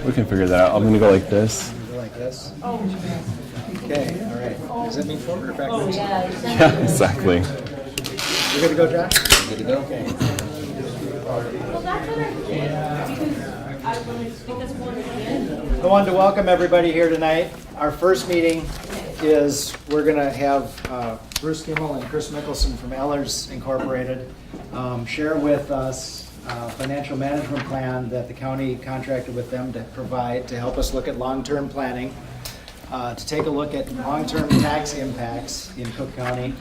We can figure that out. I'm gonna go like this. Go like this? Okay, all right. Does that mean forward or backwards? Yeah, exactly. You good to go, Josh? Good to go. Okay. I wanted to welcome everybody here tonight. Our first meeting is we're going to have Bruce Kimmel and Chris Mickelson from Ellers Incorporated share with us a financial management plan that the county contracted with them to provide to help us look at long-term planning, to take a look at long-term tax impacts in Cook County,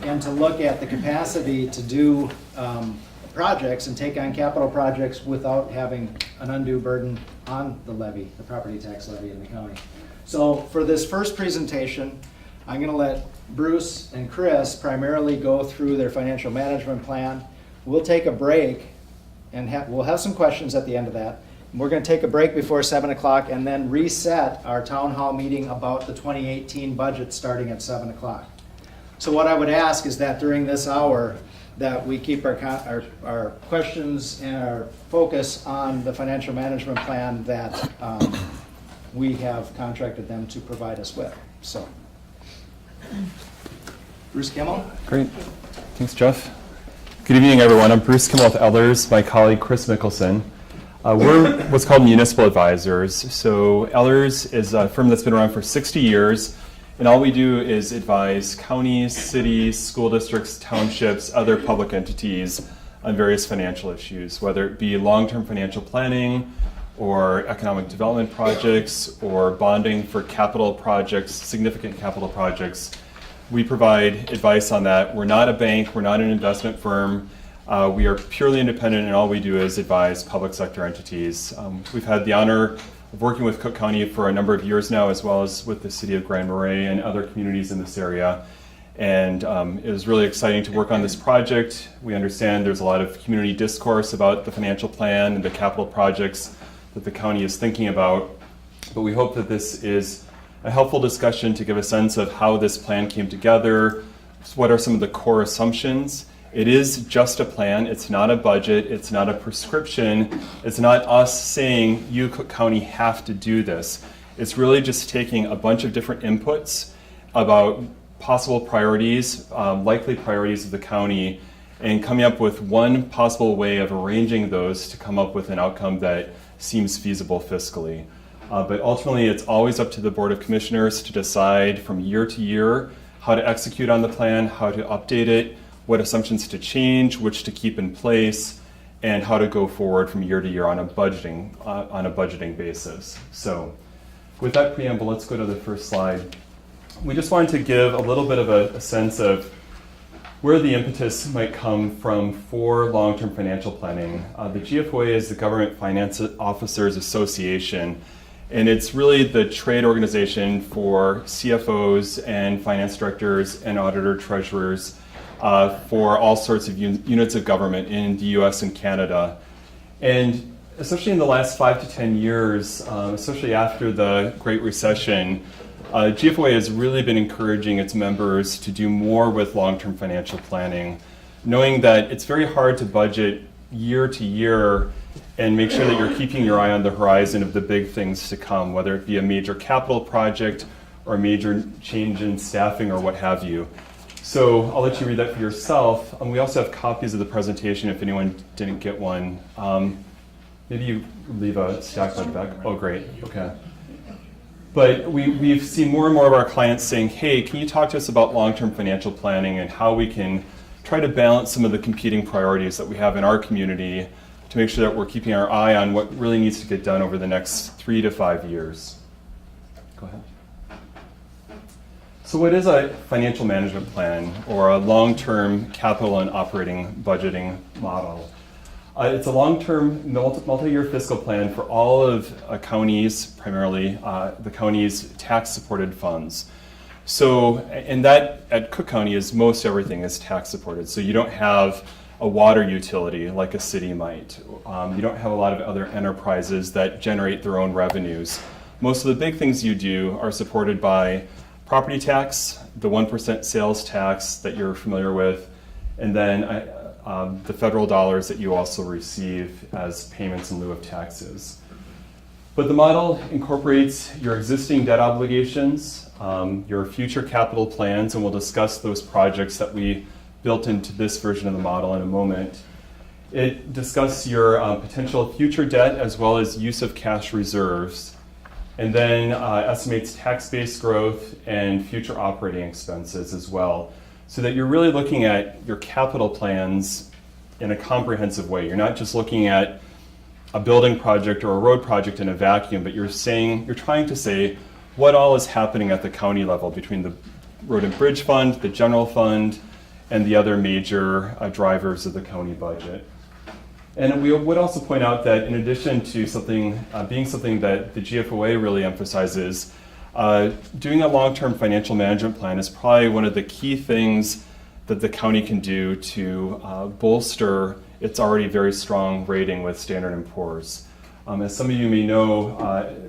and to look at the capacity to do projects and take on capital projects without having an undue burden on the levy, the property tax levy in the county. So for this first presentation, I'm going to let Bruce and Chris primarily go through their financial management plan. We'll take a break and we'll have some questions at the end of that. And we're going to take a break before 7 o'clock and then reset our town hall meeting about the 2018 budget starting at 7 o'clock. So what I would ask is that during this hour that we keep our questions and our focus on the financial management plan that we have contracted them to provide us with. So, Bruce Kimmel. Great. Thanks, Jeff. Good evening, everyone. I'm Bruce Kimmel with Ellers, my colleague Chris Mickelson. We're what's called municipal advisors. So Ellers is a firm that's been around for 60 years. And all we do is advise counties, cities, school districts, townships, other public entities on various financial issues, whether it be long-term financial planning or economic development projects or bonding for capital projects, significant capital projects. We provide advice on that. We're not a bank, we're not an investment firm. We are purely independent, and all we do is advise public sector entities. We've had the honor of working with Cook County for a number of years now, as well as with the city of Grand Marais and other communities in this area. And it was really exciting to work on this project. We understand there's a lot of community discourse about the financial plan and the capital projects that the county is thinking about. But we hope that this is a helpful discussion to give a sense of how this plan came together, what are some of the core assumptions. It is just a plan. It's not a budget. It's not a prescription. It's not us saying, you, Cook County, have to do this. It's really just taking a bunch of different inputs about possible priorities, likely priorities of the county, and coming up with one possible way of arranging those to come up with an outcome that seems feasible fiscally. But ultimately, it's always up to the Board of Commissioners to decide from year to year how to execute on the plan, how to update it, what assumptions to change, which to keep in place, and how to go forward from year to year on a budgeting basis. So with that preamble, let's go to the first slide. We just wanted to give a little bit of a sense of where the impetus might come from for long-term financial planning. The GFOA is the Government Finance Officers Association, and it's really the trade organization for CFOs and finance directors and auditor treasurers for all sorts of units of government in the US and Canada. And especially in the last 5 to 10 years, especially after the Great Recession, GFOA has really been encouraging its members to do more with long-term financial planning, knowing that it's very hard to budget year to year and make sure that you're keeping your eye on the horizon of the big things to come, whether it be a major capital project or a major change in staffing or what have you. So I'll let you read that for yourself. We also have copies of the presentation if anyone didn't get one. Maybe you leave a stack at the back. Oh, great. Okay. But we've seen more and more of our clients saying, hey, can you talk to us about long-term financial planning and how we can try to balance some of the competing priorities that we have in our community to make sure that we're keeping our eye on what really needs to get done over the next 3 to 5 years. Go ahead. So what is a financial management plan or a long-term capital and operating budgeting model? It's a long-term multi-year fiscal plan for all of counties, primarily the county's tax-supported funds. So, and that at Cook County is most everything is tax-supported. So you don't have a water utility like a city might. You don't have a lot of other enterprises that generate their own revenues. Most of the big things you do are supported by property tax, the 1% sales tax that you're familiar with, and then the federal dollars that you also receive as payments in lieu of taxes. But the model incorporates your existing debt obligations, your future capital plans, and we'll discuss those projects that we built into this version of the model in a moment. It discusses your potential future debt as well as use of cash reserves, and then estimates tax-based growth and future operating expenses as well, so that you're really looking at your capital plans in a comprehensive way. You're not just looking at a building project or a road project in a vacuum, but you're trying to say what all is happening at the county level between the Road and Bridge Fund, the general fund, and the other major drivers of the county budget. And we would also point out that in addition to being something that the GFOA really emphasizes, doing a long-term financial management plan is probably one of the key things that the county can do to bolster its already very strong rating with Standard & Poor's. As some of you may know,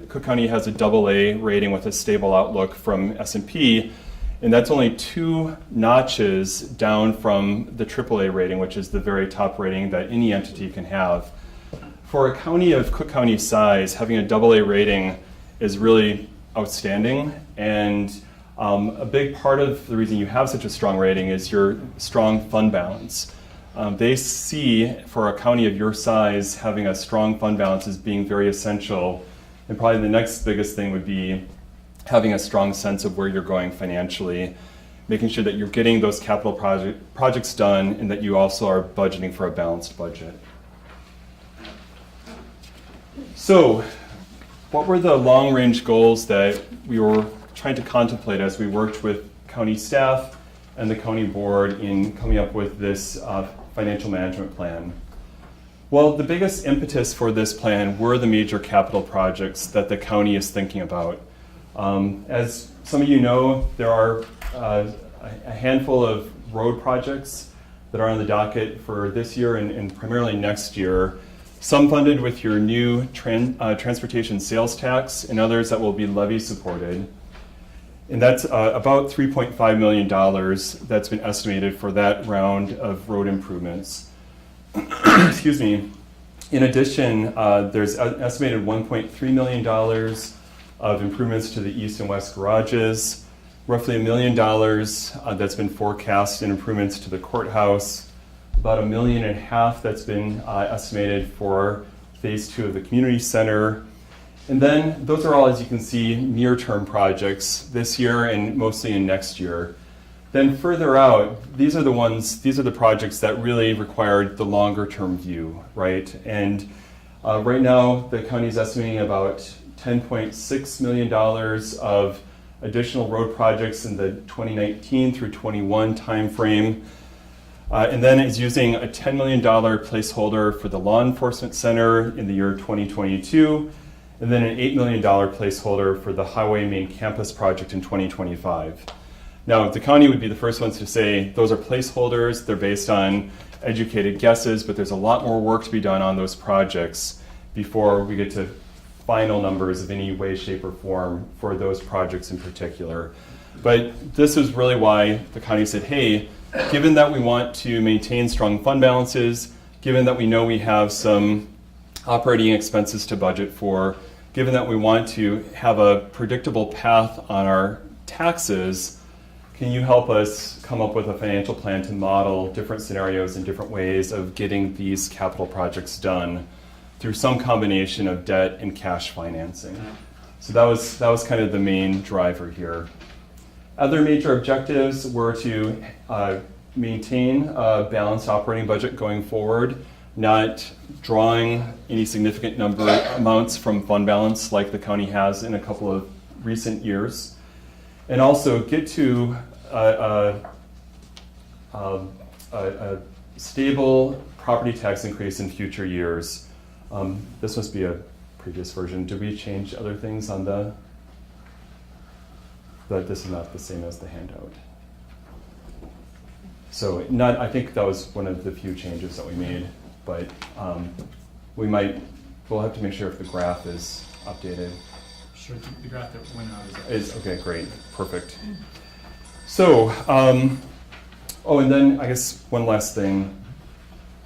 Cook County has a AA rating with a stable outlook from S&P, and that's only 2 notches down from the AAA rating, which is the very top rating that any entity can have. For a county of Cook County size, having a AA rating is really outstanding, and a big part of the reason you have such a strong rating is your strong fund balance. They see, for a county of your size, having a strong fund balance as being very essential, and probably the next biggest thing would be having a strong sense of where you're going financially, making sure that you're getting those capital projects done and that you also are budgeting for a balanced budget. So, what were the long-range goals that we were trying to contemplate as we worked with county staff and the county board in coming up with this financial management plan? Well, the biggest impetus for this plan were the major capital projects that the county is thinking about. As some of you know, there are a handful of road projects that are on the docket for this year and primarily next year. Some funded with your new transportation sales tax, and others that will be levy supported. And that's about $3.5 million that's been estimated for that round of road improvements. Excuse me. In addition, there's an estimated $1.3 million of improvements to the east and west garages, roughly $1 million that's been forecast in improvements to the courthouse, about $1.5 million that's been estimated for phase 2 of the community center. And then those are all, as you can see, near-term projects this year and mostly in next year. Then further out, these are the projects that really required the longer-term view, right? And right now, the county is estimating about $10.6 million of additional road projects in the 2019 through 21 timeframe. And then is using a $10 million placeholder for the law enforcement center in the year 2022, and then an $8 million placeholder for the highway main campus project in 2025. Now, the county would be the first ones to say those are placeholders, they're based on educated guesses, but there's a lot more work to be done on those projects before we get to final numbers of any way, shape, or form for those projects in particular. But this is really why the county said, hey, given that we want to maintain strong fund balances, given that we know we have some operating expenses to budget for, given that we want to have a predictable path on our taxes, can you help us come up with a financial plan to model different scenarios and different ways of getting these capital projects done through some combination of debt and cash financing? So that was kind of the main driver here. Other major objectives were to maintain a balanced operating budget going forward, not drawing any significant amounts from fund balance like the county has in a couple of recent years, and also get to a stable property tax increase in future years. This must be a previous version. Did we change other things on the? But this is not the same as the handout. So I think that was one of the few changes that we made, but we'll have to make sure if the graph is updated. Sure, the graph that went out is okay, great, perfect. So, and then I guess one last thing.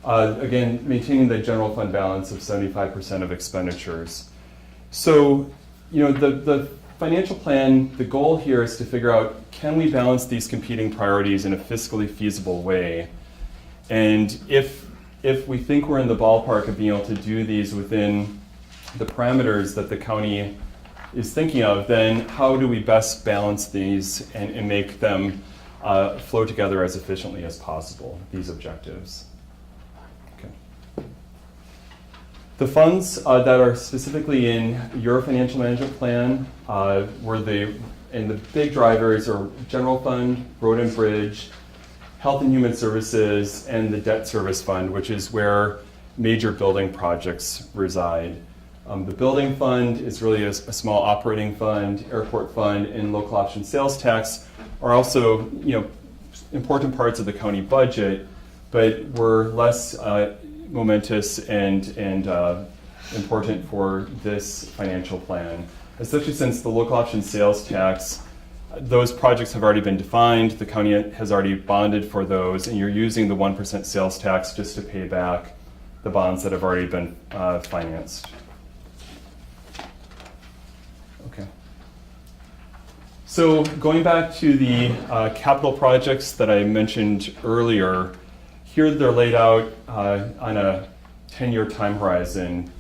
Again, maintaining the general fund balance of 75% of expenditures. So, the financial plan, the goal here is to figure out, can we balance these competing priorities in a fiscally feasible way? And if we think we're in the ballpark of being able to do these within the parameters that the county is thinking of, then how do we best balance these and make them flow together as efficiently as possible, these objectives? Okay. The funds that are specifically in your financial management plan and the big drivers are general fund, road and bridge, health and human services, and the debt service fund, which is where major building projects reside. The building fund is really a small operating fund. Airport fund and local option sales tax are also, important parts of the county budget, but were less momentous and important for this financial plan, especially since the local option sales tax, those projects have already been defined, the county has already bonded for those, and you're using the 1% sales tax just to pay back the bonds that have already been financed. Okay. So going back to the capital projects that I mentioned earlier, here they're laid out on a 10-year time horizon.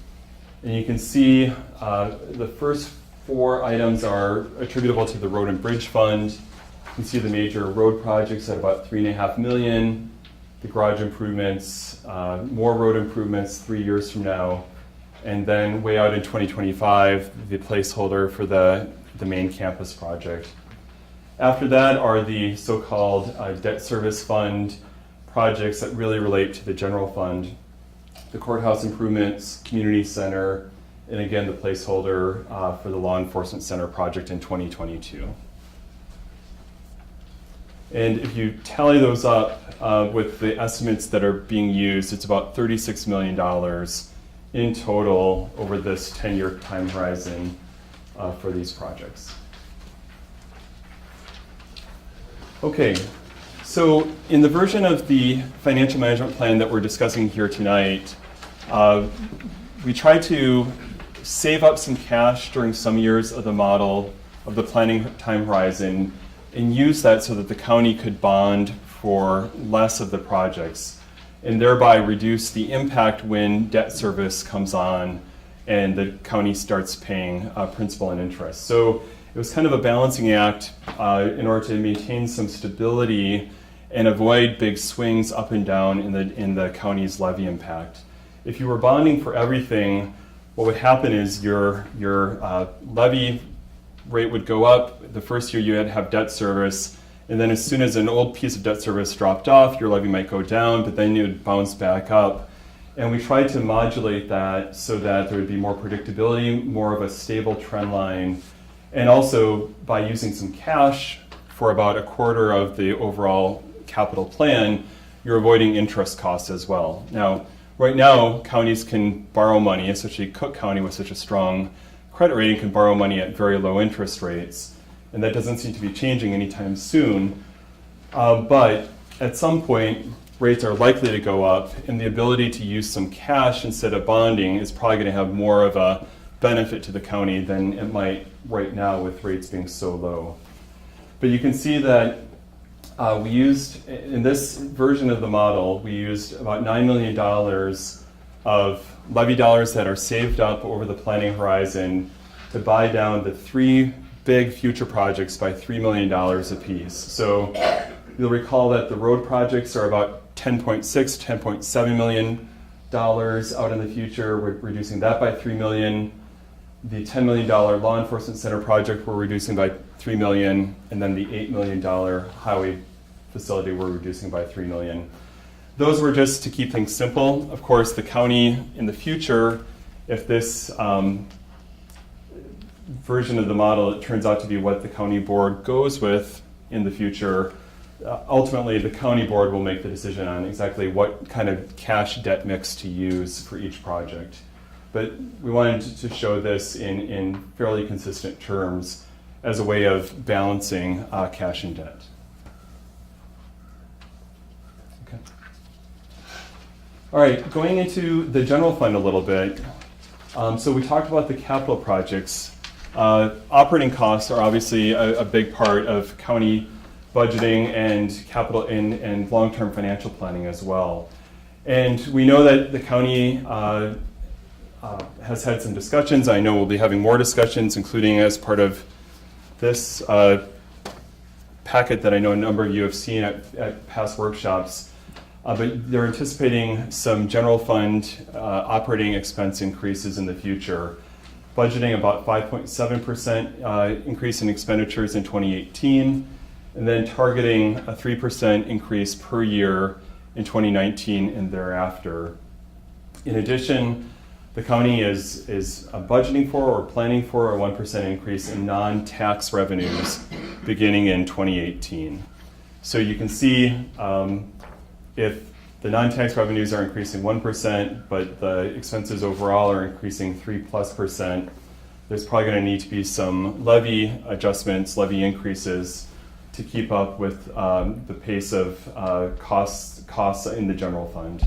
And you can see the first 4 items are attributable to the Road and Bridge Fund. You can see the major road projects at about $3.5 million, the garage improvements, more road improvements 3 years from now, and then way out in 2025, the placeholder for the main campus project. After that are the so-called debt service fund projects that really relate to the general fund, the courthouse improvements, community center, and again, the placeholder for the law enforcement center project in 2022. And if you tally those up with the estimates that are being used, it's about $36 million in total over this 10-year time horizon for these projects. Okay, so in the version of the financial management plan that we're discussing here tonight, we try to save up some cash during some years of the model of the planning time horizon and use that so that the county could bond for less of the projects and thereby reduce the impact when debt service comes on and the county starts paying principal and interest. So it was kind of a balancing act in order to maintain some stability and avoid big swings up and down in the county's levy impact. If you were bonding for everything, what would happen is your levy rate would go up. The first year you had to have debt service, and then as soon as an old piece of debt service dropped off, your levy might go down, but then it would bounce back up. And we tried to modulate that so that there would be more predictability, more of a stable trend line, and also by using some cash for about a quarter of the overall capital plan, you're avoiding interest costs as well. Now, right now, counties can borrow money, especially Cook County with such a strong credit rating can borrow money at very low interest rates, and that doesn't seem to be changing anytime soon. But at some point, rates are likely to go up, and the ability to use some cash instead of bonding is probably going to have more of a benefit to the county than it might right now with rates being so low. But you can see that we used, in this version of the model, we used about $9 million of levy dollars that are saved up over the planning horizon to buy down the 3 big future projects by $3 million apiece. So you'll recall that the road projects are about $10.7 million out in the future. We're reducing that by $3 million. The $10 million law enforcement center project we're reducing by $3 million, and then the $8 million highway facility we're reducing by $3 million. Those were just to keep things simple. Of course, the county in the future, if this version of the model it turns out to be what the county board goes with in the future, ultimately the county board will make the decision on exactly what kind of cash debt mix to use for each project. But we wanted to show this in fairly consistent terms as a way of balancing cash and debt. Okay. All right, going into the general fund a little bit. So we talked about the capital projects. Operating costs are obviously a big part of county budgeting and capital and long-term financial planning as well. And we know that the county has had some discussions. I know we'll be having more discussions, including as part of this packet that I know a number of you have seen at past workshops. But they're anticipating some general fund operating expense increases in the future, budgeting about 5.7% increase in expenditures in 2018, and then targeting a 3% increase per year in 2019 and thereafter. In addition, the county is budgeting for or planning for a 1% increase in non-tax revenues beginning in 2018. So you can see if the non-tax revenues are increasing 1%, but the expenses overall are increasing 3+%, there's probably going to need to be some levy adjustments, levy increases to keep up with the pace of costs in the general fund.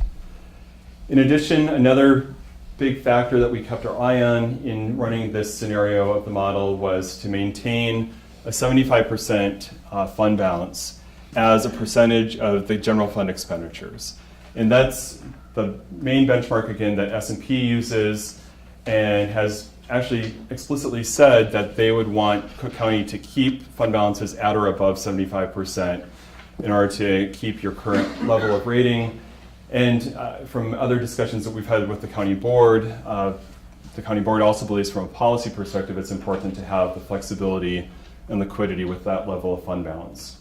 In addition, another big factor that we kept our eye on in running this scenario of the model was to maintain a 75% fund balance as a percentage of the general fund expenditures. And that's the main benchmark, again, that S&P uses and has actually explicitly said that they would want Cook County to keep fund balances at or above 75% in order to keep your current level of rating. And from other discussions that we've had with the county board also believes from a policy perspective it's important to have the flexibility and liquidity with that level of fund balance.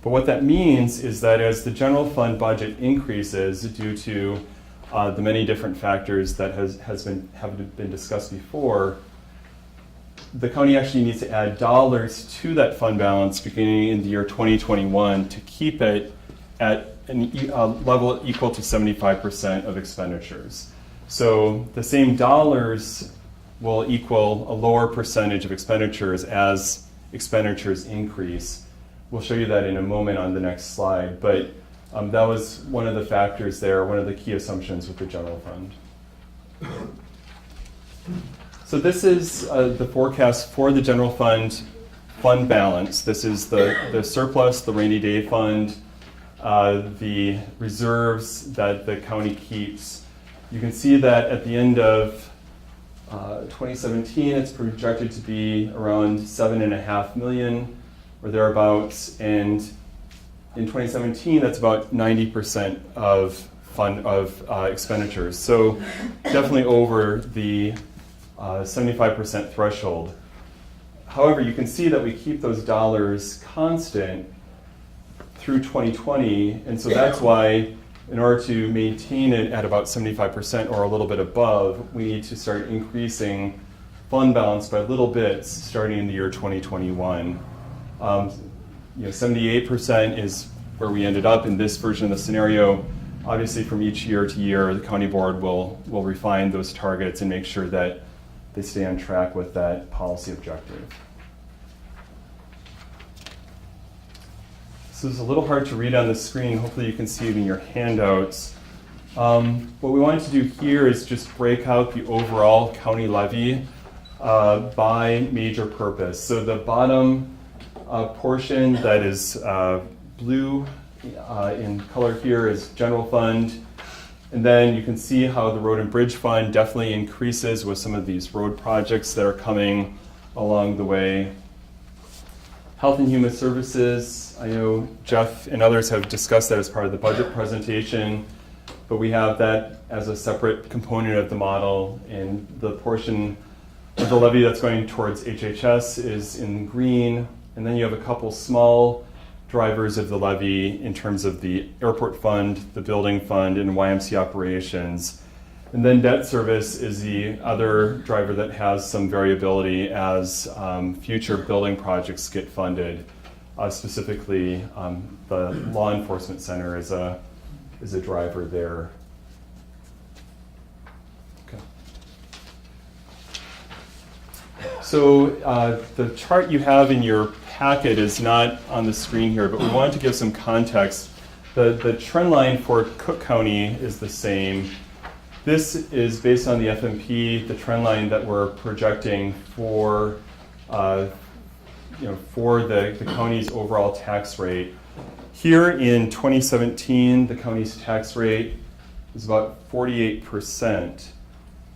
But what that means is that as the general fund budget increases due to the many different factors that have been discussed before, the county actually needs to add dollars to that fund balance beginning in the year 2021 to keep it at a level equal to 75% of expenditures. So the same dollars will equal a lower percentage of expenditures as expenditures increase. We'll show you that in a moment on the next slide, but that was one of the factors there, one of the key assumptions with the general fund. So this is the forecast for the general fund balance. This is the surplus, the rainy day fund, the reserves that the county keeps. You can see that at the end of 2017, it's projected to be around $7.5 million or thereabouts, and in 2017, that's about 90% of expenditures. So definitely over the 75% threshold. However, you can see that we keep those dollars constant through 2020, and so that's why in order to maintain it at about 75% or a little bit above, we need to start increasing fund balance by little bits starting in the year 2021. 78% is where we ended up in this version of the scenario. Obviously, from each year to year, the county board will refine those targets and make sure that they stay on track with that policy objective. So it's a little hard to read on the screen. Hopefully you can see it in your handouts. What we wanted to do here is just break out the overall county levy by major purpose. So the bottom portion that is blue in color here is general fund. And then you can see how the road and bridge fund definitely increases with some of these road projects that are coming along the way. Health and Human Services, I know Jeff and others have discussed that as part of the budget presentation, but we have that as a separate component of the model, and the portion of the levy that's going towards HHS is in green, and then you have a couple small drivers of the levy in terms of the airport fund, the building fund, and YMC operations. And then debt service is the other driver that has some variability as future building projects get funded. Specifically, the law enforcement center is a driver there. Okay. So the chart you have in your packet is not on the screen here, but we wanted to give some context. The trend line for Cook County is the same. This is based on the FMP, the trend line that we're projecting for, for the county's overall tax rate. Here in 2017, the county's tax rate is about 48%.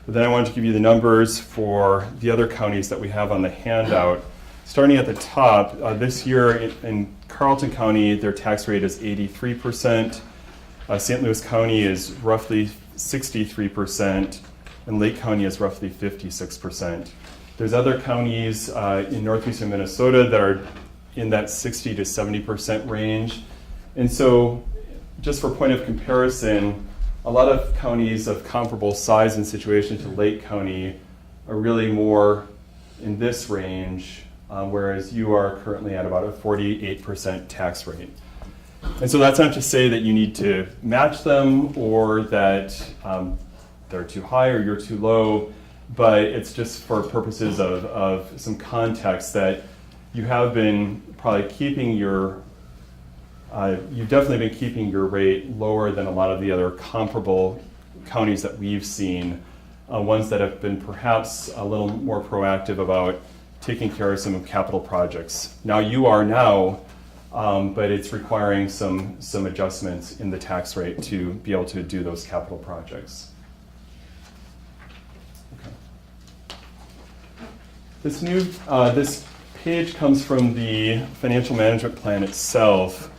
But then I wanted to give you the numbers for the other counties that we have on the handout. Starting at the top, this year in Carleton County, their tax rate is 83%. St. Louis County is roughly 63%, and Lake County is roughly 56%. There's other counties in northeastern Minnesota that are in that 60 to 70% range. And so, just for point of comparison, a lot of counties of comparable size and situation to Lake County are really more in this range, whereas you are currently at about a 48% tax rate. And so that's not to say that you need to match them or that they're too high or you're too low, but it's just for purposes of some context that you have been probably keeping your you've definitely been keeping your rate lower than a lot of the other comparable counties that we've seen, ones that have been perhaps a little more proactive about taking care of some capital projects. Now you are now, but it's requiring some adjustments in the tax rate to be able to do those capital projects. Okay. This page comes from the financial management plan itself.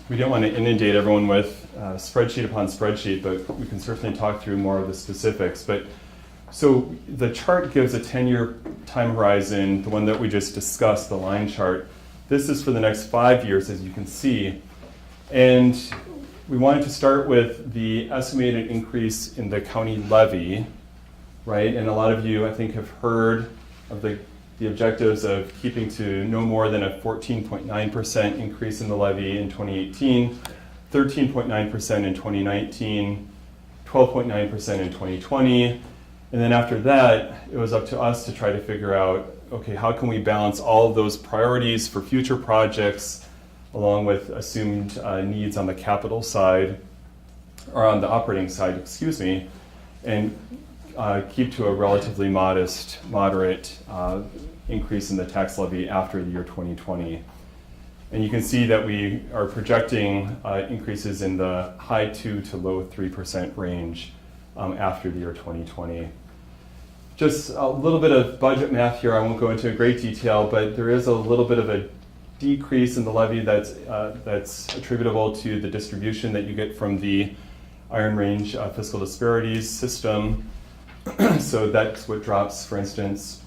We don't want to inundate everyone with spreadsheet upon spreadsheet, but we can certainly talk through more of the specifics. But so the chart gives a 10-year time horizon, the one that we just discussed, the line chart. This is for the next 5 years, as you can see. And we wanted to start with the estimated increase in the county levy, right? And a lot of you, I think, have heard of the objectives of keeping to no more than a 14.9% increase in the levy in 2018, 13.9% in 2019, 12.9% in 2020. And then after that, it was up to us to try to figure out, okay, how can we balance all of those priorities for future projects along with assumed needs on the capital side, or on the operating side, excuse me, and keep to a relatively moderate increase in the tax levy after the year 2020. And you can see that we are projecting increases in the high 2 to low 3% range after the year 2020. Just a little bit of budget math here. I won't go into great detail, but there is a little bit of a decrease in the levy that's attributable to the distribution that you get from the Iron Range fiscal disparities system. So that's what drops, for instance,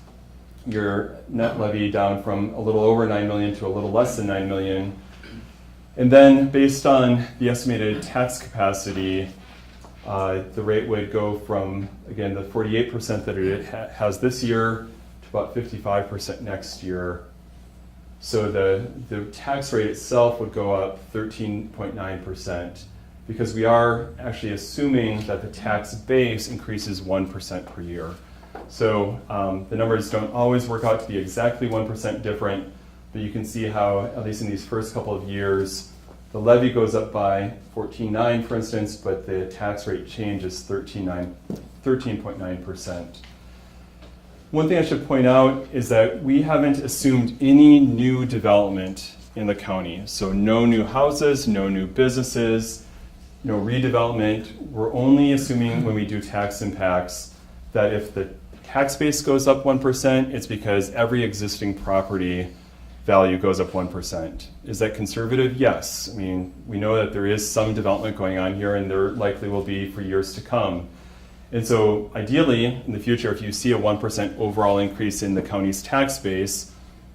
your net levy down from a little over 9 million to a little less than 9 million. And then based on the estimated tax capacity, the rate would go from, again, the 48% that it has this year to about 55% next year. So the tax rate itself would go up 13.9%. because we are actually assuming that the tax base increases 1% per year. So the numbers don't always work out to be exactly 1% different, but you can see how, at least in these first couple of years, the levy goes up by 14.9, for instance, but the tax rate change is 13.9%. One thing I should point out is that we haven't assumed any new development in the county. So no new houses, no new businesses, no redevelopment. We're only assuming when we do tax impacts that if the tax base goes up 1%, it's because every existing property value goes up 1%. Is that conservative? Yes. I mean, we know that there is some development going on here, and there likely will be for years to come. And so ideally, in the future, if you see a 1% overall increase in the county's tax base,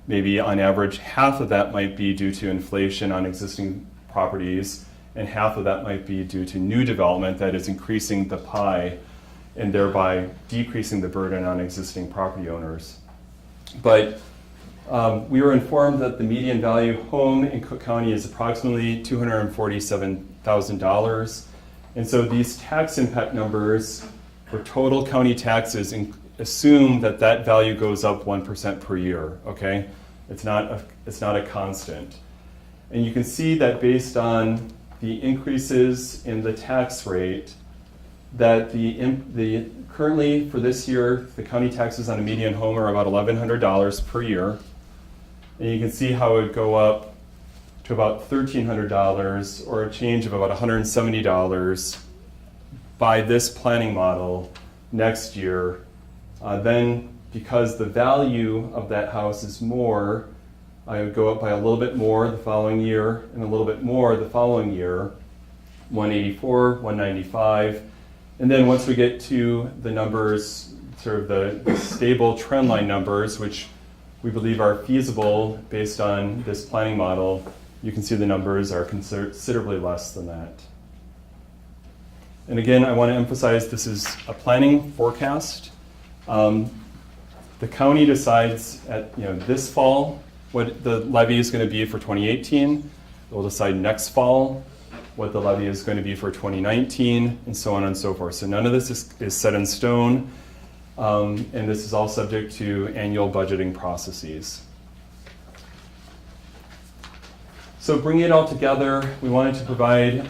maybe on average, half of that might be due to inflation on existing properties, and half of that might be due to new development that is increasing the pie and thereby decreasing the burden on existing property owners. But we were informed that the median value home in Cook County is approximately $247,000. And so these tax impact numbers for total county taxes assume that that value goes up 1% per year, okay? It's not a constant. And you can see that based on the increases in the tax rate, that the currently for this year, the county taxes on a median home are about $1,100 per year. And you can see how it would go up to about $1,300 or a change of about $170 by this planning model next year. Then because the value of that house is more, I would go up by a little bit more the following year and a little bit more the following year, 184, 195. And then once we get to the numbers, sort of the stable trendline numbers, which we believe are feasible based on this planning model, you can see the numbers are considerably less than that. And again, I want to emphasize this is a planning forecast. The county decides at this fall what the levy is going to be for 2018. They'll decide next fall what the levy is going to be for 2019, and so on and so forth. So none of this is set in stone, and this is all subject to annual budgeting processes. So bringing it all together, we wanted to provide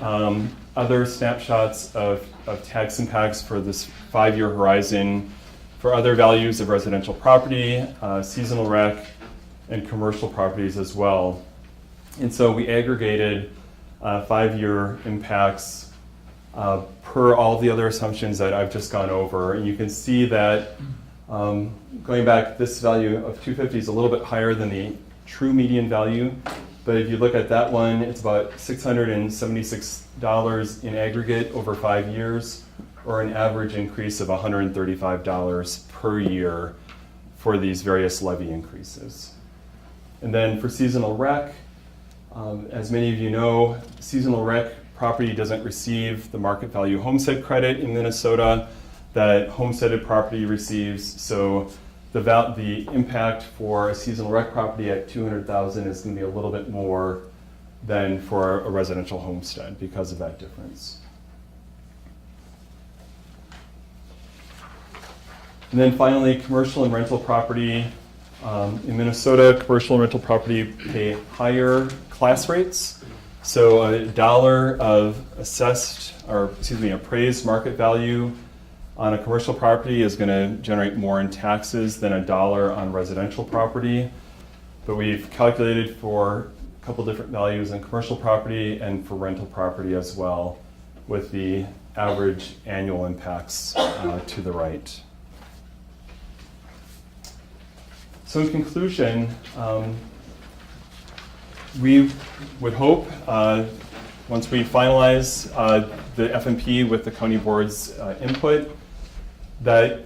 other snapshots of tax impacts for this 5-year horizon for other values of residential property, seasonal rec, and commercial properties as well. And so we aggregated 5-year impacts per all the other assumptions that I've just gone over. And you can see that going back, this value of 250 is a little bit higher than the true median value. But if you look at that one, it's about $676 in aggregate over 5 years, or an average increase of $135 per year for these various levy increases. And then for seasonal rec, as many of you know, seasonal rec property doesn't receive the market value homestead credit in Minnesota that homesteaded property receives. So the impact for a seasonal rec property at $200,000 is going to be a little bit more than for a residential homestead because of that difference. And then finally, commercial and rental property. In Minnesota, commercial and rental property pay higher class rates. So $1 of appraised market value on a commercial property is going to generate more in taxes than $1 on residential property. But we've calculated for a couple different values in commercial property and for rental property as well, with the average annual impacts to the right. So in conclusion, we would hope, once we finalize the FMP with the county board's input, that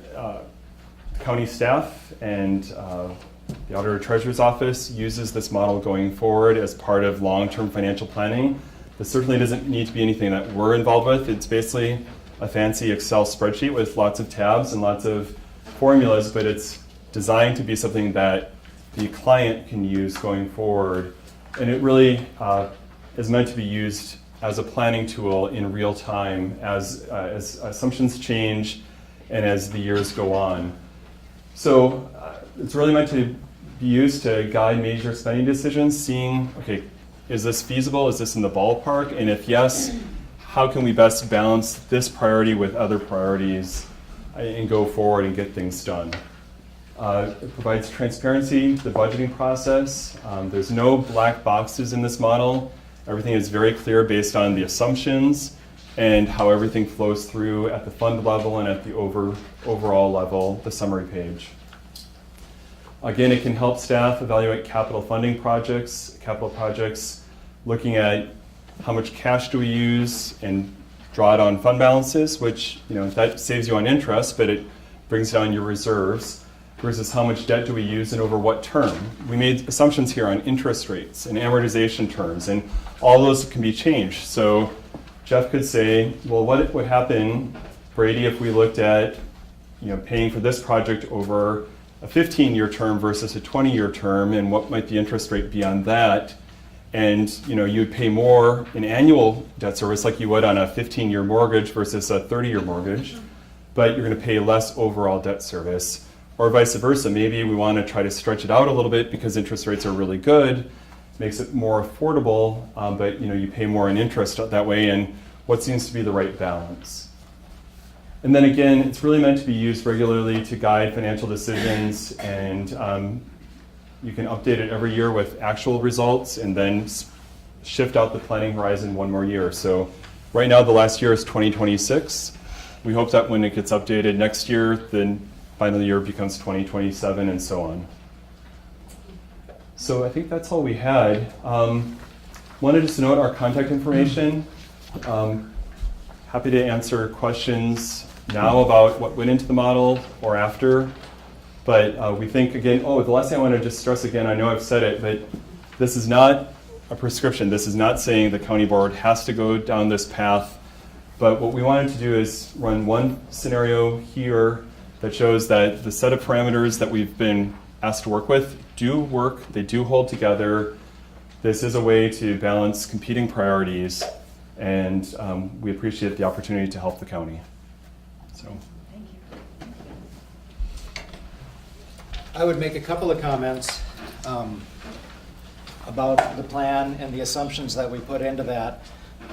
county staff and the Auditor Treasurer's Office uses this model going forward as part of long-term financial planning. This certainly doesn't need to be anything that we're involved with. It's basically a fancy Excel spreadsheet with lots of tabs and lots of formulas, but it's designed to be something that the client can use going forward. And it really is meant to be used as a planning tool in real time as assumptions change and as the years go on. So it's really meant to be used to guide major spending decisions, seeing, okay, is this feasible? Is this in the ballpark? And if yes, how can we best balance this priority with other priorities and go forward and get things done? It provides transparency to the budgeting process. There's no black boxes in this model. Everything is very clear based on the assumptions and how everything flows through at the fund level and at the overall level, the summary page. Again, it can help staff evaluate capital funding projects, looking at how much cash do we use and draw it on fund balances, which that saves you on interest, but it brings down your reserves, versus how much debt do we use and over what term. We made assumptions here on interest rates and amortization terms, and all those can be changed. So Jeff could say, well, what would happen, Brady, if we looked at paying for this project over a 15-year term versus a 20-year term, and what might the interest rate be on that? And you'd pay more in annual debt service like you would on a 15-year mortgage versus a 30-year mortgage, but you're going to pay less overall debt service. Or vice versa, maybe we want to try to stretch it out a little bit because interest rates are really good, makes it more affordable, but you pay more in interest that way, and what seems to be the right balance. And then again, it's really meant to be used regularly to guide financial decisions, and you can update it every year with actual results and then shift out the planning horizon one more year. So right now, the last year is 2026. We hope that when it gets updated next year, the final year becomes 2027 and so on. So I think that's all we had. Wanted just to note our contact information. Happy to answer questions now about what went into the model or after. But we think, again, the last thing I want to just stress again, I know I've said it, but this is not a prescription. This is not saying the county board has to go down this path. But what we wanted to do is run one scenario here that shows that the set of parameters that we've been asked to work with do work, they do hold together. This is a way to balance competing priorities, and we appreciate the opportunity to help the county. So. Thank you. I would make a couple of comments about the plan and the assumptions that we put into that.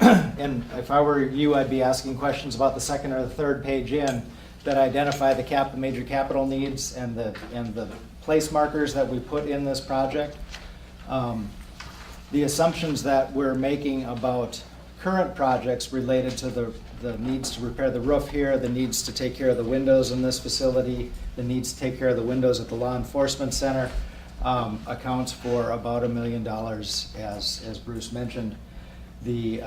And if I were you, I'd be asking questions about the second or the third page in that identify the major capital needs and the place markers that we put in this project. The assumptions that we're making about current projects related to the needs to repair the roof here, the needs to take care of the windows in this facility, the needs to take care of the windows at the law enforcement center, accounts for about $1 million, as Bruce mentioned. The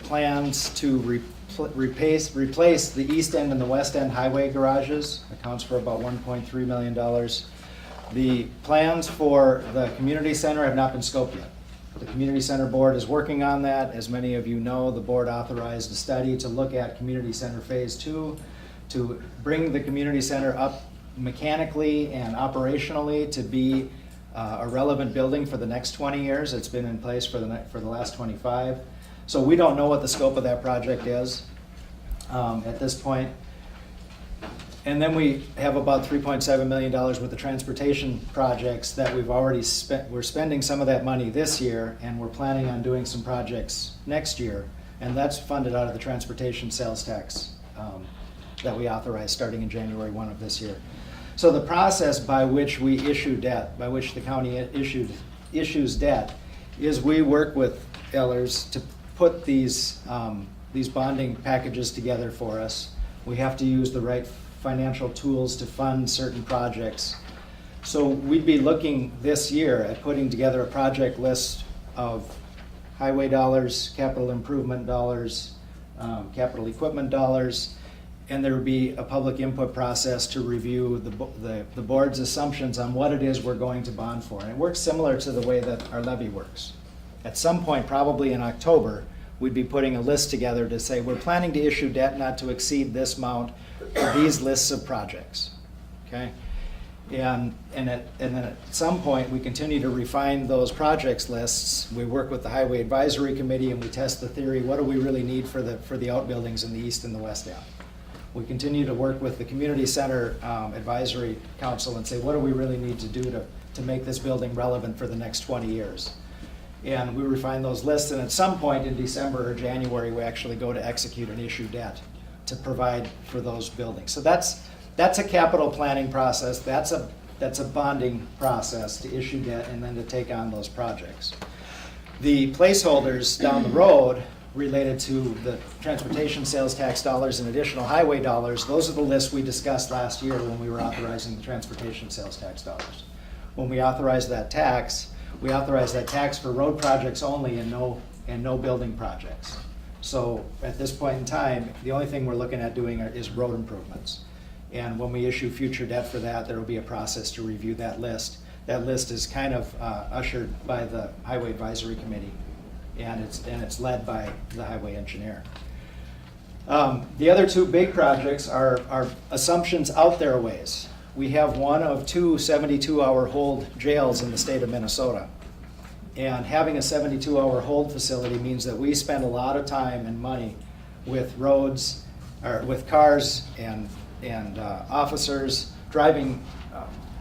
plans to replace the east end and the west end highway garages accounts for about $1.3 million. The plans for the community center have not been scoped yet. The community center board is working on that. As many of you know, the board authorized a study to look at community center phase 2 to bring the community center up mechanically and operationally to be a relevant building for the next 20 years. It's been in place for the last 25. So we don't know what the scope of that project is at this point. And then we have about $3.7 million worth of transportation projects that we've already spent. We're spending some of that money this year, and we're planning on doing some projects next year. And that's funded out of the transportation sales tax that we authorized starting in January 1 of this year. So the process by which we issue debt, by which the county issues debt, is we work with Ellers to put these bonding packages together for us. We have to use the right financial tools to fund certain projects. So we'd be looking this year at putting together a project list of highway dollars, capital improvement dollars, capital equipment dollars, and there would be a public input process to review the board's assumptions on what it is we're going to bond for. And it works similar to the way that our levy works. At some point, probably in October, we'd be putting a list together to say we're planning to issue debt not to exceed this amount for these lists of projects. Okay? And then at some point, we continue to refine those projects lists. We work with the Highway Advisory Committee and we test the theory, what do we really need for the outbuildings in the east and the west end? We continue to work with the Community Center Advisory Council and say, what do we really need to do to make this building relevant for the next 20 years? And we refine those lists, and at some point in December or January, we actually go to execute and issue debt to provide for those buildings. So that's a capital planning process. That's a bonding process to issue debt and then to take on those projects. The placeholders down the road related to the transportation sales tax dollars and additional highway dollars, those are the lists we discussed last year when we were authorizing the transportation sales tax dollars. When we authorized that tax, we authorized that tax for road projects only and no building projects. So at this point in time, the only thing we're looking at doing is road improvements. And when we issue future debt for that, there will be a process to review that list. That list is kind of ushered by the Highway Advisory Committee, and it's led by the highway engineer. The other two big projects are assumptions out there ways. We have one of two 72-hour hold jails in the state of Minnesota. And having a 72-hour hold facility means that we spend a lot of time and money with roads, or with cars and officers driving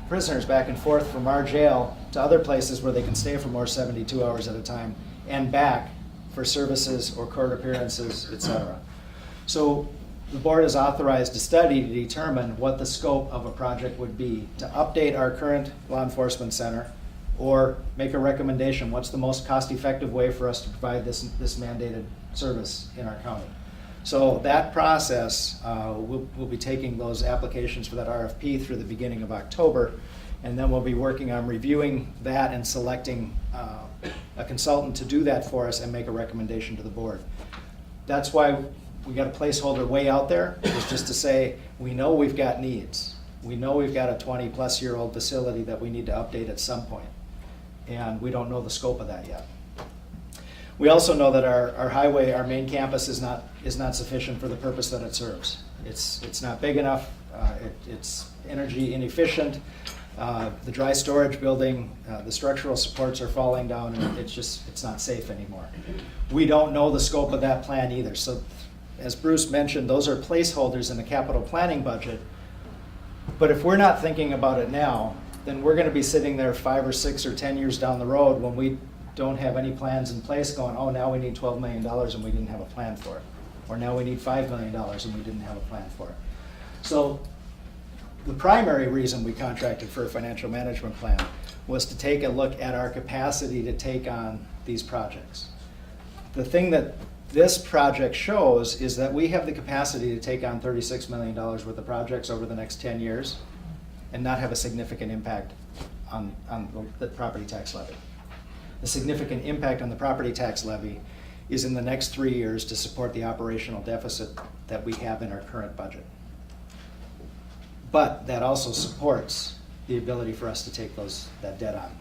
prisoners back and forth from our jail to other places where they can stay for more 72 hours at a time and back for services or court appearances, etc. So the board is authorized to study to determine what the scope of a project would be to update our current law enforcement center or make a recommendation, what's the most cost-effective way for us to provide this mandated service in our county. So that process, we'll be taking those applications for that RFP through the beginning of October, and then we'll be working on reviewing that and selecting a consultant to do that for us and make a recommendation to the board. That's why we got a placeholder way out there, is just to say, we know we've got needs. We know we've got a 20-plus-year-old facility that we need to update at some point, and we don't know the scope of that yet. We also know that our highway, our main campus is not sufficient for the purpose that it serves. It's not big enough, it's energy inefficient, the dry storage building, the structural supports are falling down, and it's not safe anymore. We don't know the scope of that plan either. So as Bruce mentioned, those are placeholders in the capital planning budget. But if we're not thinking about it now, then we're going to be sitting there 5 or 6 or 10 years down the road when we don't have any plans in place going, oh, now we need $12 million and we didn't have a plan for it. Or now we need $5 million and we didn't have a plan for it. So the primary reason we contracted for a financial management plan was to take a look at our capacity to take on these projects. The thing that this project shows is that we have the capacity to take on $36 million worth of projects over the next 10 years and not have a significant impact on the property tax levy. The significant impact on the property tax levy is in the next 3 years to support the operational deficit that we have in our current budget. But that also supports the ability for us to take that debt on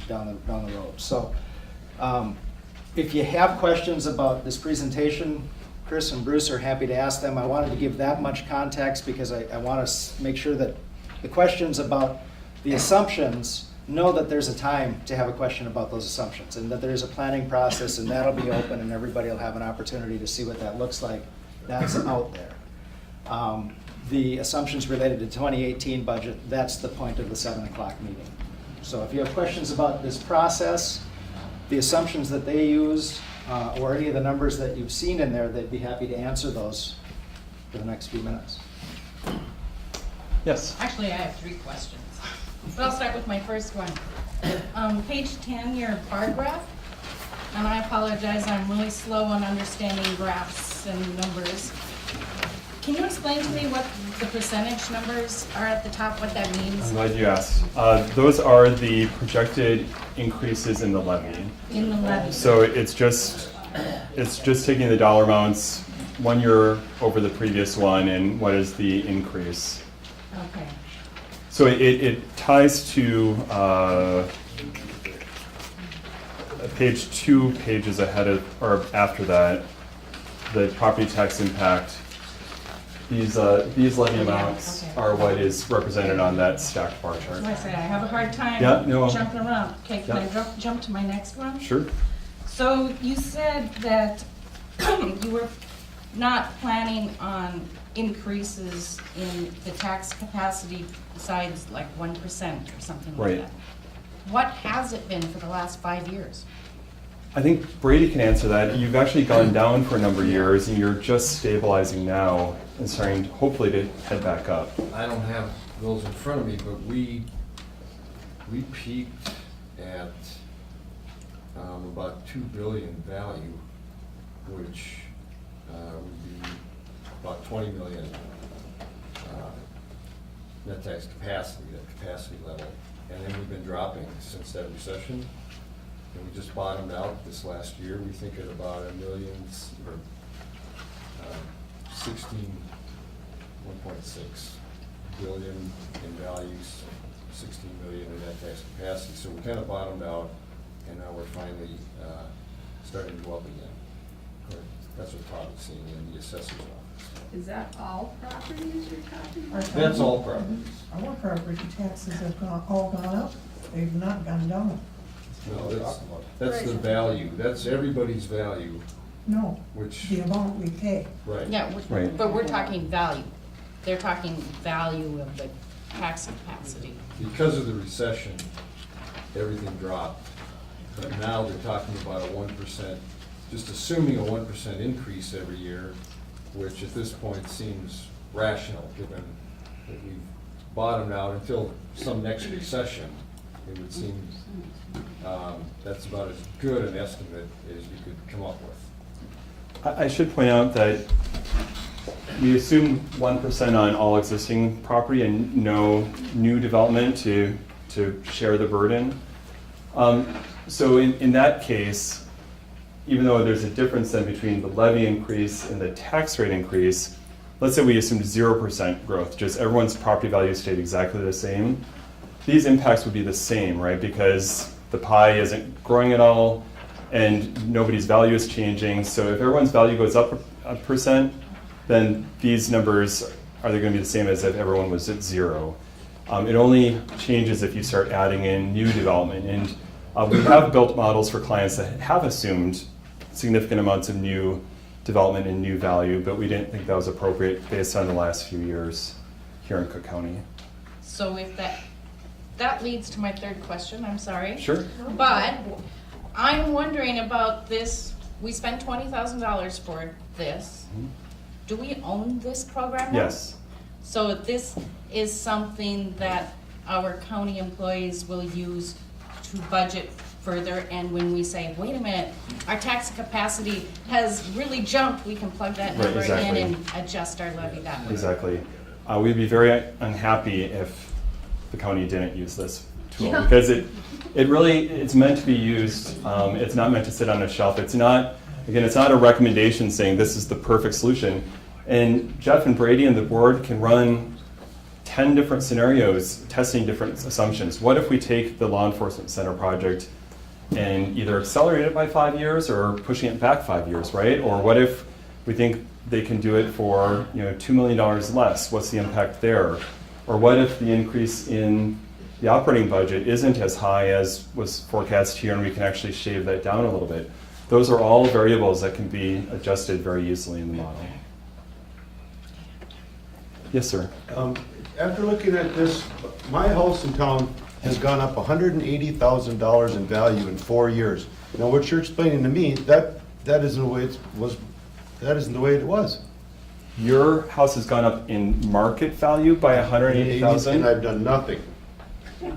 down the road. So if you have questions about this presentation, Chris and Bruce are happy to ask them. I wanted to give that much context because I want to make sure that the questions about the assumptions, know that there's a time to have a question about those assumptions and that there's a planning process, and that'll be open and everybody will have an opportunity to see what that looks like. That's out there. The assumptions related to 2018 budget, that's the point of the 7 o'clock meeting. So if you have questions about this process, the assumptions that they use, or any of the numbers that you've seen in there, they'd be happy to answer those for the next few minutes. Yes. Actually, I have 3 questions. But I'll start with my first one. Page 10, your bar graph, and I apologize, I'm really slow on understanding graphs and numbers. Can you explain to me what the percentage numbers are at the top, what that means? I'm glad you asked. Those are the projected increases in the levy. In the levy? So it's just taking the dollar amounts 1 year over the previous one and what is the increase. Okay. So it ties to page 2 pages ahead of, or after that, the property tax impact. These levy amounts okay. are what is represented on that stacked bar chart. As I say, I have a hard time jumping around. Okay, can I jump to my next one? Sure. So you said that you were not planning on increases in the tax capacity besides like 1% or something like Right. that. What has it been for the last 5 years? I think Brady can answer that. You've actually gone down for a number of years and you're just stabilizing now and starting hopefully to head back up. I don't have those in front of me, but we peaked at about $2 billion value, which would be about 20 million net tax capacity, that capacity level. And then we've been dropping since that recession. And we just bottomed out this last year. We think at about $1 million, or 1.6 billion in values, 16 million in net tax capacity. So we kind of bottomed out, and now we're finally starting to go up again. That's what Todd is seeing in the assessor's office. Is that all properties you're talking Our about? That's all properties. Our property taxes have all gone up, they've not gone down. No, that's the value. That's everybody's value, No, which, the amount we pay. right. Yeah, Right. but we're talking value. They're talking value of the tax capacity. Because of the recession, everything dropped. But now they're talking about a 1%, just assuming a 1% increase every year, which at this point seems rational, given that we've bottomed out until some next recession. It would seem that's about as good an estimate as you could come up with. I should point out that we assume 1% on all existing property and no new development to share the burden. So in that case, even though there's a difference then between the levy increase and the tax rate increase, let's say we assumed 0% growth, just everyone's property value stayed exactly the same. These impacts would be the same, right? Because the pie isn't growing at all and nobody's value is changing. So if everyone's value goes up a percent, then these numbers are they going to be the same as if everyone was at 0. It only changes if you start adding in new development. And we have built models for clients that have assumed significant amounts of new development and new value, but we didn't think that was appropriate based on the last few years here in Cook County. So if that leads to my third question, I'm sorry. Sure. But I'm wondering about this, we spent $20,000 for this. Do we own this program now? Yes. So this is something that our county employees will use to budget further, and when we say, wait a minute, our tax capacity has really jumped, we can plug that Right, number exactly. in and adjust our levy that way. Exactly. We'd be very unhappy if the county didn't use this tool Yeah. because it's meant to be used. It's not meant to sit on a shelf. It's not a recommendation saying this is the perfect solution. And Jeff and Brady and the board can run 10 different scenarios testing different assumptions. What if we take the law enforcement center project and either accelerate it by 5 years or pushing it back 5 years, right? Or what if we think they can do it for $2 million less? What's the impact there? Or what if the increase in the operating budget isn't as high as was forecast here and we can actually shave that down a little bit? Those are all variables that can be adjusted very easily in the model. Yes, sir. After looking at this, my house in town has gone up $180,000 in value in 4 years. Now, what you're explaining to me, that isn't the way it was. That isn't the way it was. Your house has gone up in market value by And $180,000. I've done nothing.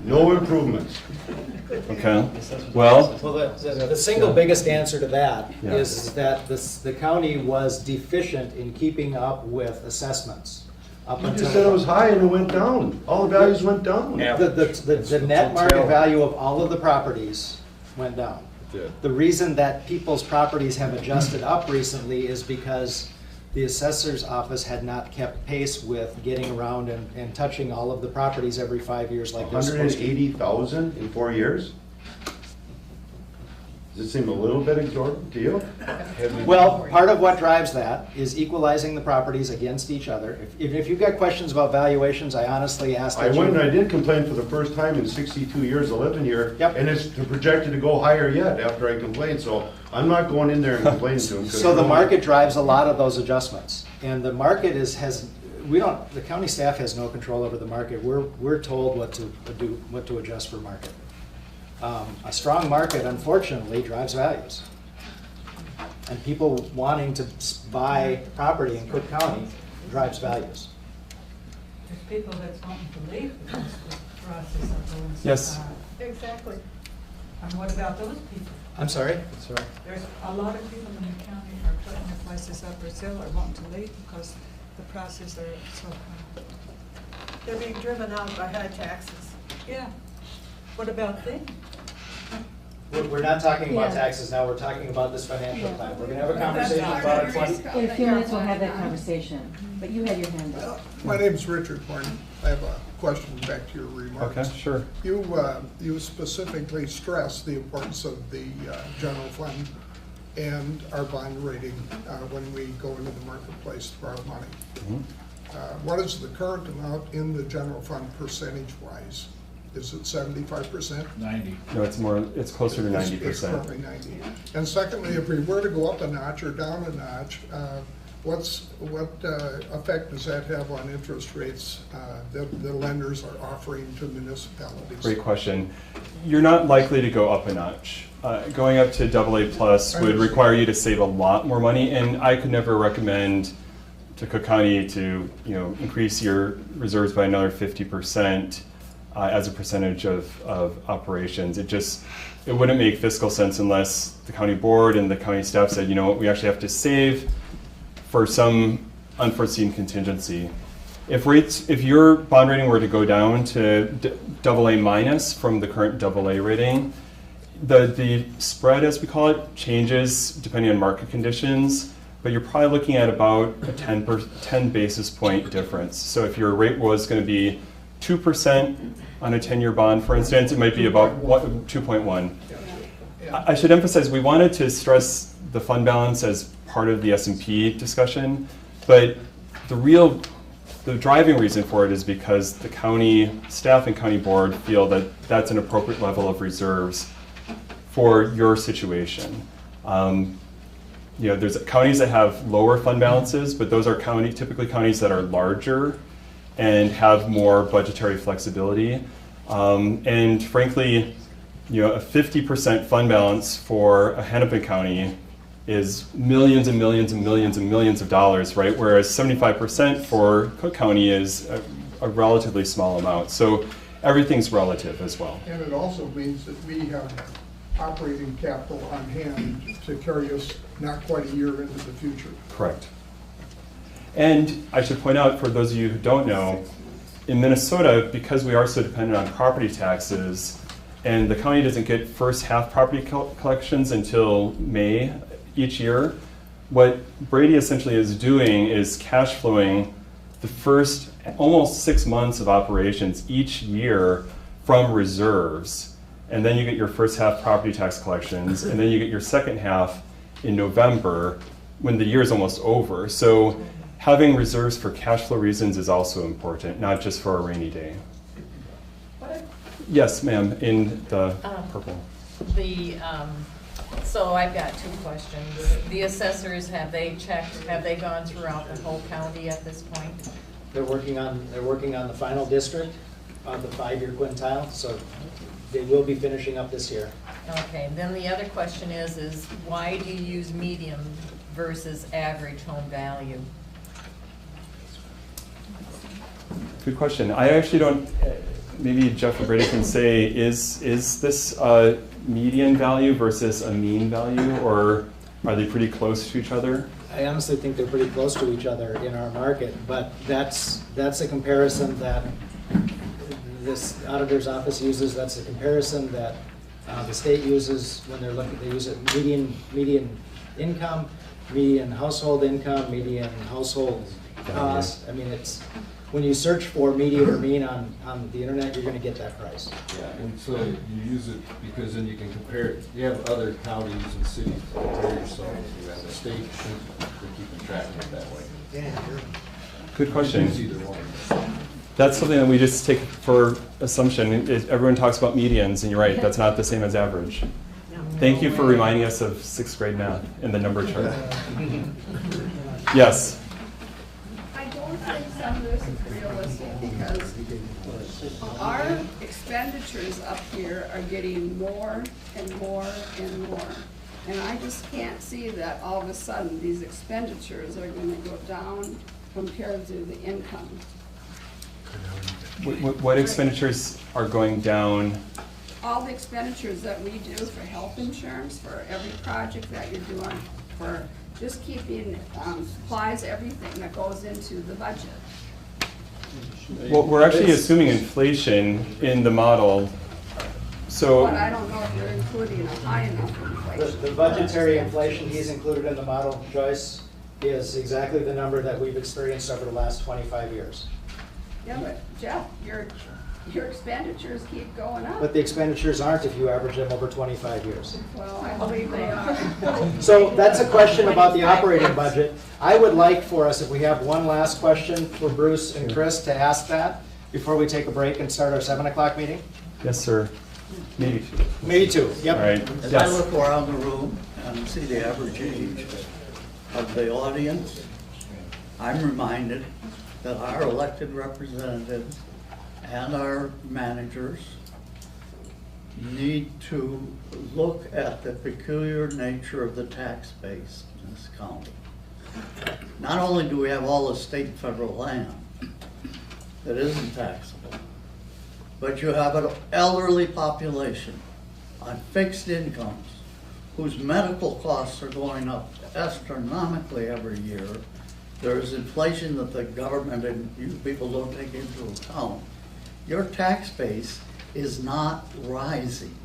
No improvements. Okay. Well, Well, the single biggest answer to that Yeah. is that the county was deficient in keeping up with assessments. Up You until just said it was high and it went down. All the values went down. The net market value of all of the properties went down. The reason that people's properties have adjusted up recently is because the assessor's office had not kept pace with getting around and touching all of the properties every 5 years like they're supposed to. 180,000 in 4 years? Does it seem a little bit exorbitant to you? Well, part of what drives that is equalizing the properties against each other. If you've got questions about valuations, I honestly ask I that went and I you. did complain for the first time in 62 years of living here. Yep. And it's projected to go higher yet after I complained, so I'm not going in there and complaining to them. So the market drives a lot of those adjustments. And the market the county staff has no control over the market. We're told what to adjust for market. A strong market, unfortunately, drives values. And people wanting to buy property in Cook County drives values. There's people that's wanting to leave the process of going so Yes. high. Exactly. And what about those people? I'm sorry? There's a lot of people in the county are putting their places up for sale or wanting to leave because the prices are so high. They're being driven out by high taxes. Yeah. What about them? We're not talking about Yeah. taxes now, we're talking about this financial Yeah. plan. We're gonna have a conversation about our 20. In a few minutes, we'll have that conversation, but you had your hand up. My name is Richard Horn. I have a question back to your remarks. okay, sure. You specifically stressed the importance of the general fund and our bond rating when we go into the marketplace to borrow money. Mhm. What is the current amount in the general fund percentage-wise? Is it 75%? 90. No, it's closer to 90%. It's currently 90. And secondly, if we were to go up a notch or down a notch, what effect does that have on interest rates that the lenders are offering to municipalities? Great question. You're not likely to go up a notch. Going up to AA+ would require you to save a lot more money, and I could never recommend to Cook County to increase your reserves by another 50% as a percentage of operations. It wouldn't make fiscal sense unless the county board and the county staff said, you know what, we actually have to save for some unforeseen contingency. If your bond rating were to go down to AA minus from the current AA rating, the spread, as we call it, changes depending on market conditions, but you're probably looking at about a 10 basis point difference. So if your rate was going to be 2% on a 10-year bond, for instance, it might be about 2.1. I should emphasize, we wanted to stress the fund balance as part of the S&P discussion, but the driving reason for it is because the county staff and county board feel that that's an appropriate level of reserves for your situation. There's counties that have lower fund balances, but those are typically counties that are larger and have more budgetary flexibility. And frankly, a 50% fund balance for a Hennepin County is millions and millions and millions and millions of dollars, right? Whereas 75% for Cook County is a relatively small amount. So everything's relative as well. And it also means that we have operating capital on hand to carry us not quite a year into the future. Correct. And I should point out, for those of you who don't know, in Minnesota, because we are so dependent on property taxes, and the county doesn't get first half property collections until May each year, what Brady essentially is doing is cash flowing the first almost 6 months of operations each year from reserves. And then you get your first half property tax collections, and then you get your second half in November when the year is almost over. So having reserves for cash flow reasons is also important, not just for a rainy day. Yes, ma'am, in the purple. So I've got two questions. The assessors, have they gone throughout the whole county at this point? They're working on the final district of the 5-year quintile, so they will be finishing up this year. Okay, then the other question is why do you use median versus average home value? Good question. I actually don't, maybe Jeff or Brady can say, is this a median value versus a mean value, or are they pretty close to each other? I honestly think they're pretty close to each other in our market, but that's a comparison that this auditor's office uses. That's a comparison that the state uses when they're looking. They use it median income, median household income, median household cost. I mean, it's when you search for median or mean on the internet, you're going to get that price. Yeah, and so you use it because then you can compare it. You have other counties and cities to compare yourself to, and the state they're keeping track of it that way. Good question. Use either one. That's something that we just take for assumption. Everyone talks about medians, and you're right, that's not the same as average. Thank you for reminding us of 6th grade math in the number chart. Yes? I don't think some of this is realistic because our expenditures up here are getting more and more and more. And I just can't see that all of a sudden these expenditures are going to go down compared to the income. What expenditures are going down? All the expenditures that we do for health insurance, for every project that you're doing, for just keeping supplies, everything that goes into the budget. Well, we're actually assuming inflation in the model. So, But I don't know if you're including a high enough inflation. The budgetary inflation he's included in the model, Joyce, is exactly the number that we've experienced over the last 25 years. Yeah, but Jeff, your expenditures keep going up. But the expenditures aren't if you average them over 25 years. Well, I believe they are. So that's a question about the operating budget. I would like for us, if we have one last question for Bruce and Chris, to ask that before we take a break and start our 7 o'clock meeting. yes, sir. Maybe. Maybe two, yep. All right. As I Yes. look around the room and see the average age of the audience, I'm reminded that our elected representatives and our managers need to look at the peculiar nature of the tax base in this county. Not only do we have all the state and federal land that isn't taxable, but you have an elderly population on fixed incomes whose medical costs are going up astronomically every year. There's inflation that the government and you people don't take into account. Your tax base is not rising,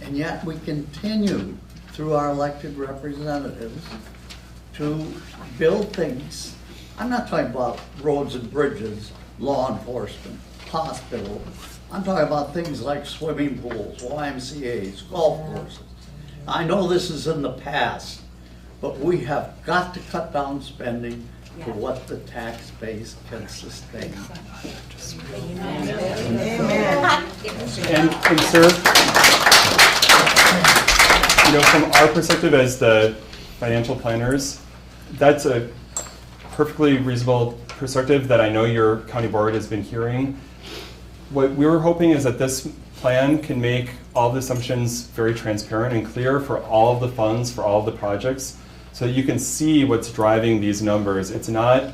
and yet we continue through our elected representatives to build things. I'm not talking about roads and bridges, law enforcement, hospitals. I'm talking about things like swimming pools, YMCA's, golf courses. I know this is in the past, but we have got to cut down spending to what the tax base can sustain. And sir, from our perspective as the financial planners, that's a perfectly reasonable perspective that I know your county board has been hearing. What we were hoping is that this plan can make all the assumptions very transparent and clear for all of the funds, for all of the projects, so that you can see what's driving these numbers. It's not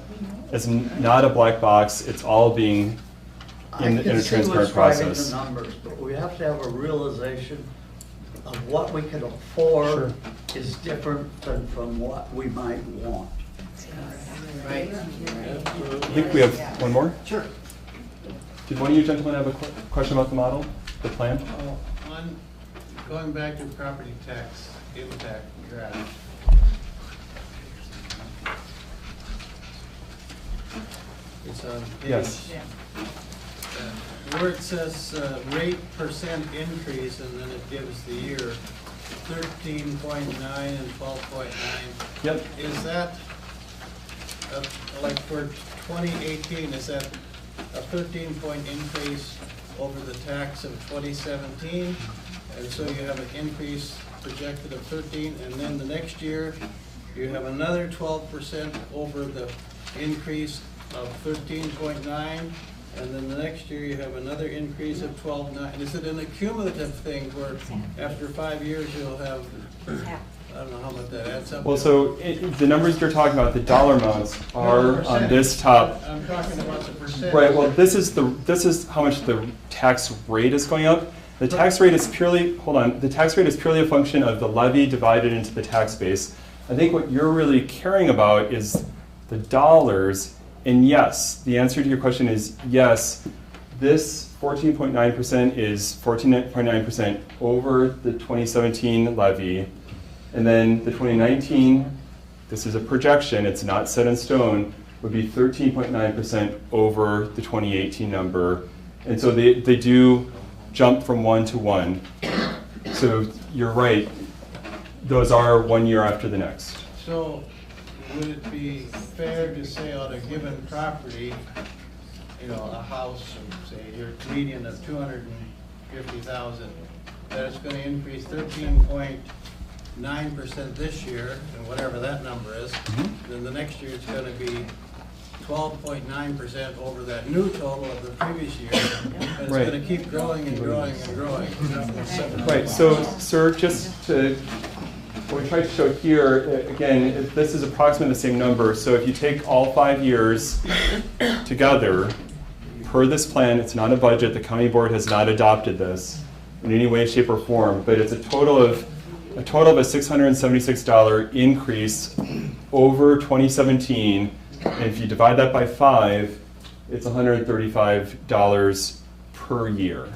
a black box, it's all being in a transparent process. I can see what's driving the numbers, but we have to have a realization of what we can afford is different than from what we might want. Right. I think we have one more. Sure. Did one of you gentlemen have a question about the model, the plan? On going back to property tax impact graph. It's on page. Yes. Where it says rate percent increase, and then it gives the year 13.9 and 12.9. Yep. Is that, like for 2018, is that a 13-point increase over the tax of 2017? And so you have an increase projected of 13, and then the next year you have another 12% over the increase of 13.9, and then the next year you have another increase of 12.9. Is it an accumulative thing where after 5 years you'll have, I don't know how much that adds up Well, to? so the numbers you're talking about, the dollar amounts are on this top. I'm talking about the percent. Right. Well, this is how much the tax rate is going up. The tax rate is purely, hold on, the tax rate is purely a function of the levy divided into the tax base. I think what you're really caring about is the dollars. And yes, the answer to your question is yes, this 14.9% is 14.9% over the 2017 levy. And then the 2019, this is a projection, it's not set in stone, would be 13.9% over the 2018 number. And so they do jump from 1 to 1. So you're right, those are 1 year after the next. So would it be fair to say on a given property, a house, say your median of 250,000, that it's going to increase 13.9% this year, and whatever that number is, then the next year it's going to be 12.9% over that new total of the previous year, and it's Right. going to keep growing and growing and growing. Right, so sir, just to, what we tried to show here, again, this is approximately the same number. So if you take all 5 years together, per this plan, it's not a budget, the county board has not adopted this in any way, shape, or form, but it's a total of a $676 increase over 2017. And if you divide that by 5, it's $135 per year.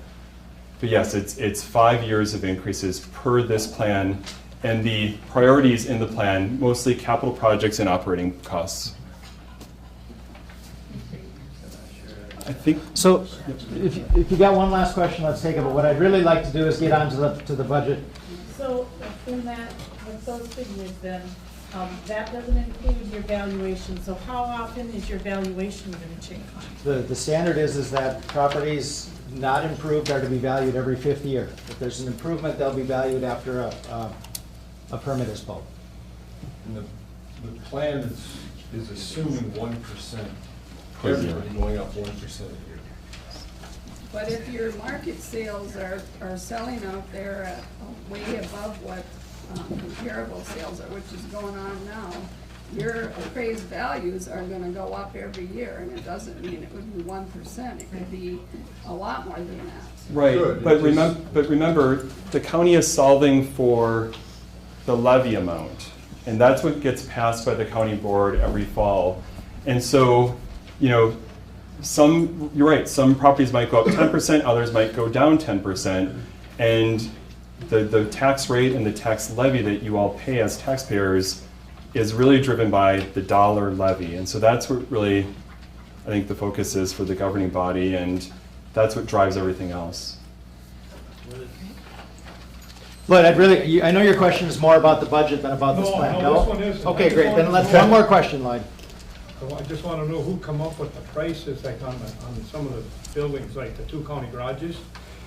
But yes, it's 5 years of increases per this plan, and the priorities in the plan, mostly capital projects and operating costs. I think So if you got one last question, let's take it. But what I'd really like to do is get on to the budget. So in that, with those figures then, that doesn't include your valuation. So how often is your valuation going to change? The standard is that properties not improved are to be valued every 5th year. If there's an improvement, they'll be valued after a permit is pulled. And the plan is assuming 1%, Per year. everybody going up 1% a year. But if your market sales are selling out there at way above what comparable sales are, which is going on now, your appraised values are gonna go up every year, and it doesn't mean it would be 1%, it could be a lot more than that. Right, Good. but remember, the county is solving for the levy amount, and that's what gets passed by the county board every fall. And so, you know, you're right, some properties might go up 10%, others might go down 10%, and the tax rate and the tax levy that you all pay as taxpayers is really driven by the dollar levy. And so that's what really, I think, the focus is for the governing body, and that's what drives everything else. But I know your question is more about the budget than about this plan. No, this one isn't. Okay, great, then one more question, Lloyd. So I just want to know who come up with the prices, like on some of the buildings, like the 2 county garages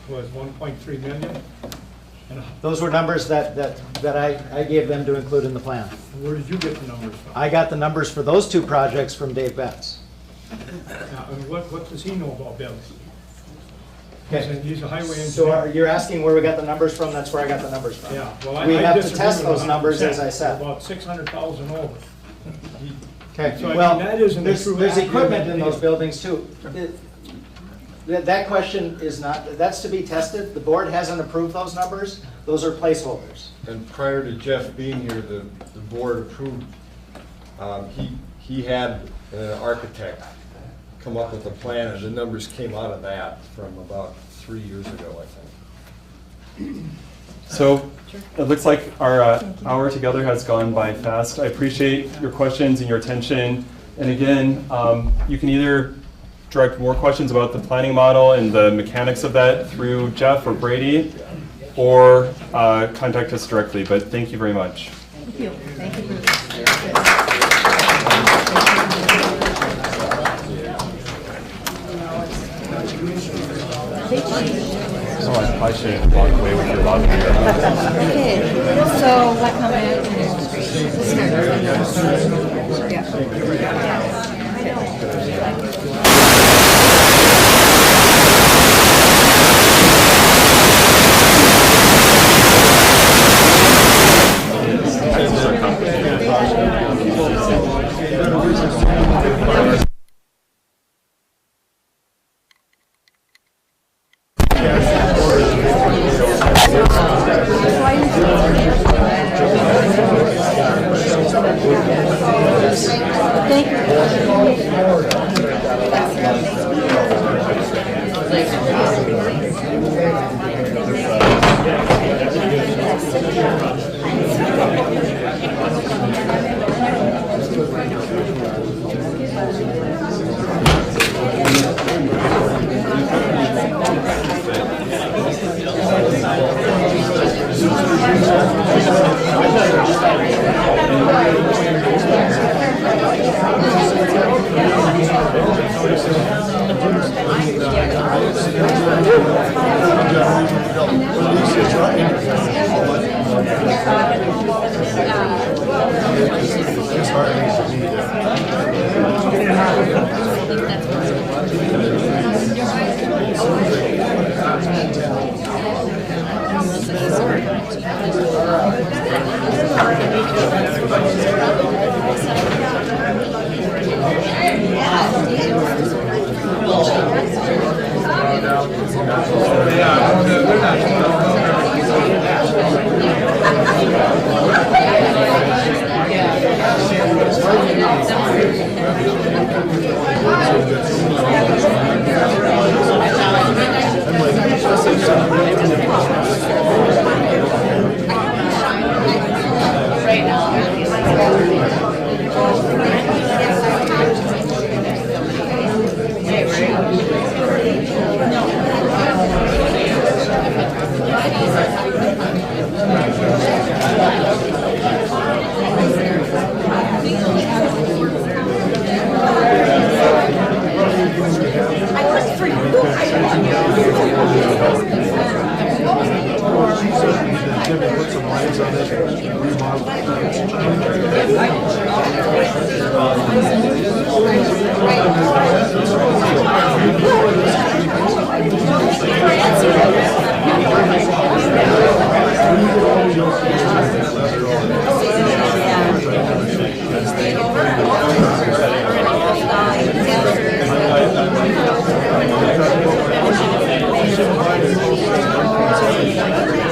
was 1.3 million. And Those were numbers that I gave them to include in the plan. where did you get the numbers from? I got the numbers for those 2 projects from Dave Betts. And what does he know about buildings? Okay. He's a highway engineer. So you're asking where we got the numbers from? That's where I got the numbers from. Yeah, well, We I have to disagree test with those 100%. numbers, as I said. About 600,000 over. Okay, So, I mean, well, that isn't a there's true equipment accurate in those idea. buildings too. That question is not, that's to be tested. The board hasn't approved those numbers. Those are placeholders. And prior to Jeff being here, the board approved, he had an architect come up with a plan, and the numbers came out of that from about 3 years ago, I think. So it looks like our hour together has gone by fast. I appreciate your questions and your attention. And again, you can either direct more questions about the planning model and the mechanics of that through Jeff or Brady, or contact us directly. But thank you very much. Thank you. Thank you, Bruce. Oh, I probably shouldn't walk away with your lavender. Okay, so what comment? Thank you. Thank you.